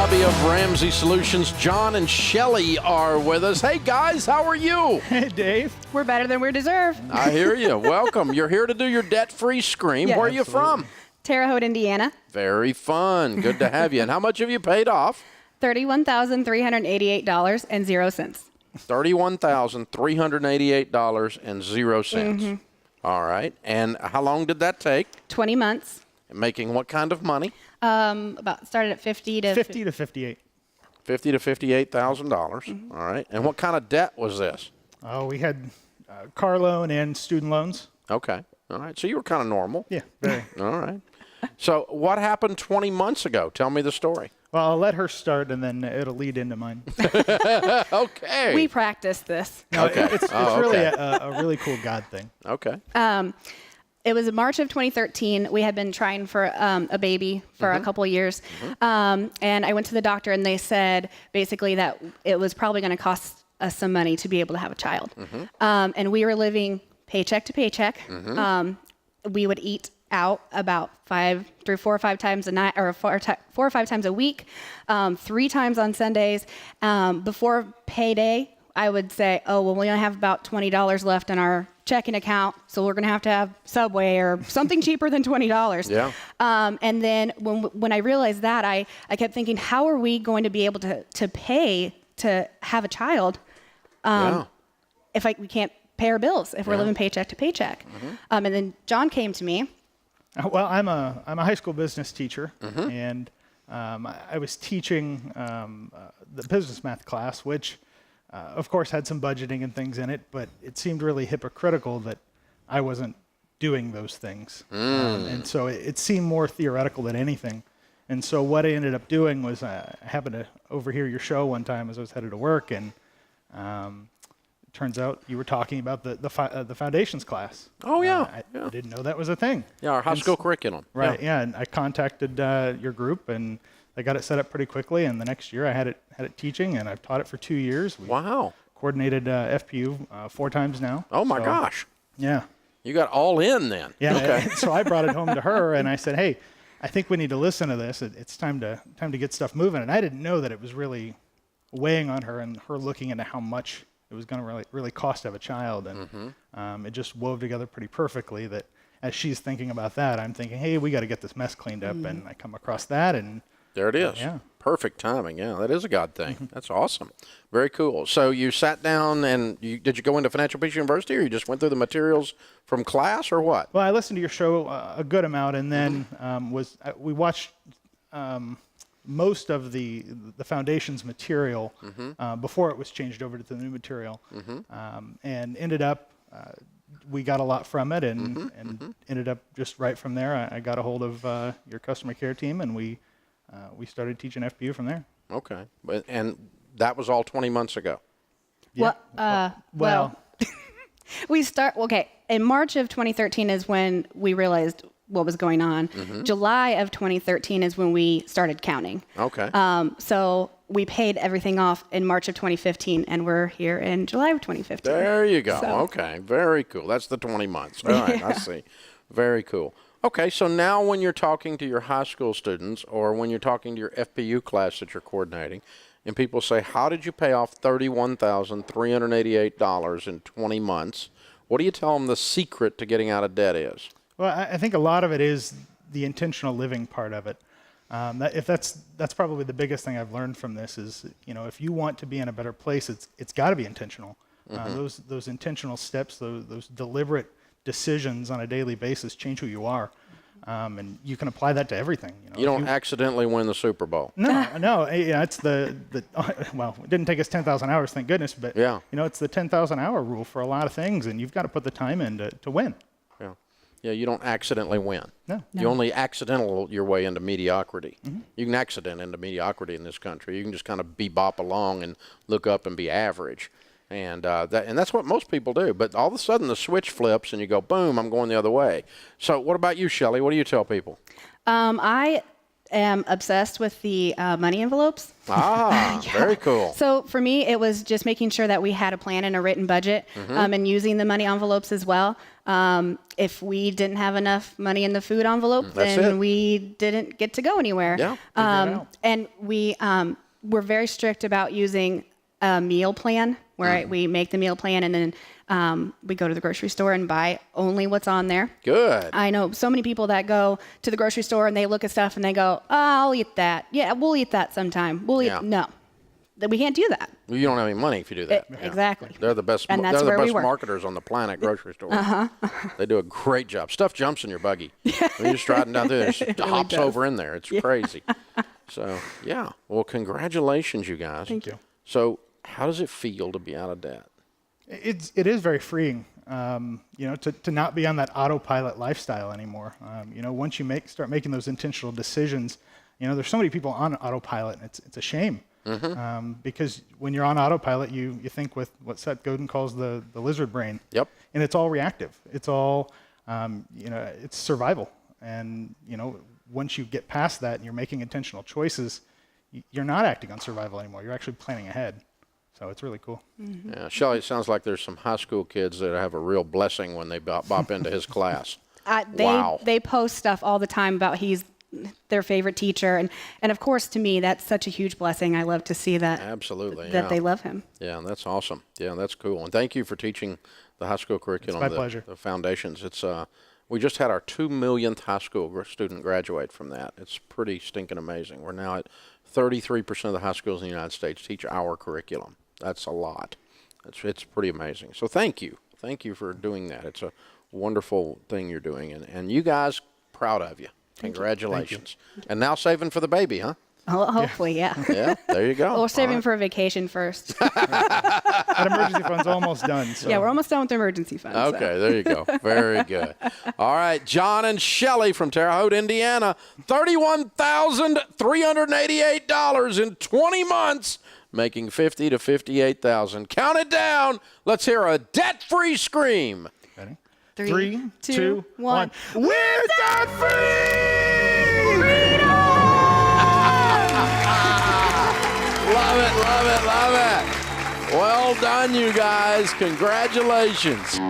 lobby of Ramsey Solutions. John and Shelley are with us. Hey, guys, how are you? Hey, Dave. We're better than we deserve. I hear you. Welcome. You're here to do your debt-free scream. Yeah, Where are you from? Terre Haute, Indiana. Very fun. Good to have you. And how much have you paid off? $31,388.00. $31,388.00. All right. And how long did that take? 20 months. Making what kind of money? About started at 50 to 58. $50,000 to $58,000. All right. And what kind of debt was this? Oh, we had car loan and student loans. Okay. All right. So you were kind of normal. Yeah, very. All right. So what happened 20 months ago? Tell me the story. Well, I'll let her start, and then it'll lead into mine. Okay. We practiced this. No, Okay. It's really a really cool God thing. Okay. It was in March of 2013. We had been trying for a baby for a couple of years. And I went to the doctor, and they said basically that it was probably going to cost us some money to be able to have a child. And we were living paycheck to paycheck. We would eat out about 4 or 5 times a night, or 4 or 5 times a week, 3 times on Sundays. Before payday, I would say, oh, well, we only have about $20 left in our checking account, so we're going to have Subway or something cheaper than $20. Yeah. And then when I realized that, I kept thinking, how are we going to be able to pay to have a child if we can't pay our bills, if we're living paycheck to paycheck? And then John came to me. Well, I'm a high school business teacher, and I was teaching the business math class, which, of course, had some budgeting and things in it, but it seemed really hypocritical that I wasn't doing those things. And so it seemed more theoretical than anything. And so what I ended up doing was I happened to overhear your show one time as I was headed to work, and turns out you were talking about the foundations class. Oh, yeah. I didn't know that was a thing. Yeah, our high school curriculum. Right, yeah. And I contacted your group, and they got it set up pretty quickly, and the next year I had it teaching, and I've taught it for 2 years. We coordinated FPU 4 times now. Oh, my gosh. Yeah. You got all in then. Yeah. Okay. So I brought it home to her, and I said, hey, I think we need to listen to this. It's time to get stuff moving. And I didn't know that it was really weighing on her, and her looking into how much it was going to really cost to have a child. And it just wove together pretty perfectly that as she's thinking about that, I'm thinking, hey, we got to get this mess cleaned up. And I come across that, and there it is. Yeah. Perfect timing. Yeah, that is a God thing. That's awesome. Very cool. So you sat down, and did you go into Financial Peace University, or you just went through the materials from class, or what? Well, I listened to your show a good amount, and then we watched most of the foundation's material before it was changed over to the new material, and ended up we got a lot from it, and ended up just right from there. I got a hold of your customer care team, and we started teaching FPU from there. Okay, and that was all 20 months ago. Yeah. Well, in March of 2013 is when we realized what was going on. July of 2013 is when we started counting. Okay. So we paid everything off in March of 2015, and we're here in July of 2015. There you go. So. Okay, very cool. That's the 20 months. All right, I see. Very cool. Okay, so now when you're talking to your high school students, or when you're talking to your FPU class that you're coordinating, and people say, how did you pay off $31,388 in 20 months? What do you tell them the secret to getting out of debt is? Well, I think a lot of it is the intentional living part of it. That's probably the biggest thing I've learned from this is, if you want to be in a better place, it's got to be intentional. Those intentional steps, those deliberate decisions on a daily basis change who you are. And you can apply that to everything. You don't accidentally win the Super Bowl. No. It's well, it didn't take us 10,000 hours, thank goodness, but it's the 10,000 hour rule for a lot of things, and you've got to put the time in to win. Yeah, you don't accidentally win. No. You only accidental your way into mediocrity. You can accident into mediocrity in this country. You can just kind of bebop along and look up and be average. And that's what most people do. But all of a sudden the switch flips and you go, boom, I'm going the other way. So what about you, Shelley? What do you tell people? I am obsessed with the money envelopes. Ah, very cool. So for me, it was just making sure that we had a plan and a written budget, and using the money envelopes as well. If we didn't have enough money in the food envelope, then we didn't get to go anywhere. Yeah. And we're very strict about using a meal plan, where we make the meal plan and then we go to the grocery store and buy only what's on there. Good. I know so many people that go to the grocery store and they look at stuff and they go, oh, I'll eat that. Yeah, we'll eat that sometime. No, we can't do that. Well, you don't have any money if you do that. Exactly. They're the best. And that's they're the where we best work. marketers on the planet. Grocery stores. They do a great job. Stuff jumps in your buggy. When you're just riding down through there, it just hops over in there. It's crazy. So yeah. Well, congratulations, you guys. Thank you. So how does it feel to be out of debt? It is very freeing, to not be on that autopilot lifestyle anymore. Once you start making those intentional decisions, there's so many people on autopilot, and it's a shame. Because when you're on autopilot, you think with what Seth Godin calls the lizard brain. Yep. And it's all reactive. It's all, it's survival. And, once you get past that and you're making intentional choices, you're not acting on survival anymore. You're actually planning ahead. So it's really cool. Yeah, Shelley, it sounds like there's some high school kids that have a real blessing when they bop into his class. Wow. They post stuff all the time about he's their favorite teacher. And of course, to me, that's such a huge blessing. I love to see that. Absolutely. That they love him. Yeah, that's awesome. Yeah, that's cool. And thank you for teaching the high school curriculum. It's my pleasure. The foundations. It's we just had our 2 millionth high school student graduate from that. It's pretty stinking amazing. We're now at 33% of the high schools in the United States teach our curriculum. That's a lot. It's pretty amazing. So thank you. Thank you for doing that. It's a wonderful thing you're doing. And you guys, proud of you. Congratulations. And now saving for the baby, huh? Oh, hopefully, yeah. Yeah, there you go. We're saving for a vacation first. That emergency fund's almost done. So. Yeah, we're almost done with the emergency fund. Okay, so. there you go. Very good. All right, John and Shelley from Terre Haute, Indiana, $31,388 in 20 months, making $50,000 to $58,000. Count it down. Let's hear a debt-free scream. Ready? 3, 2, 1. We're debt-free! Love it, love it, love it. Well done, you guys. Congratulations.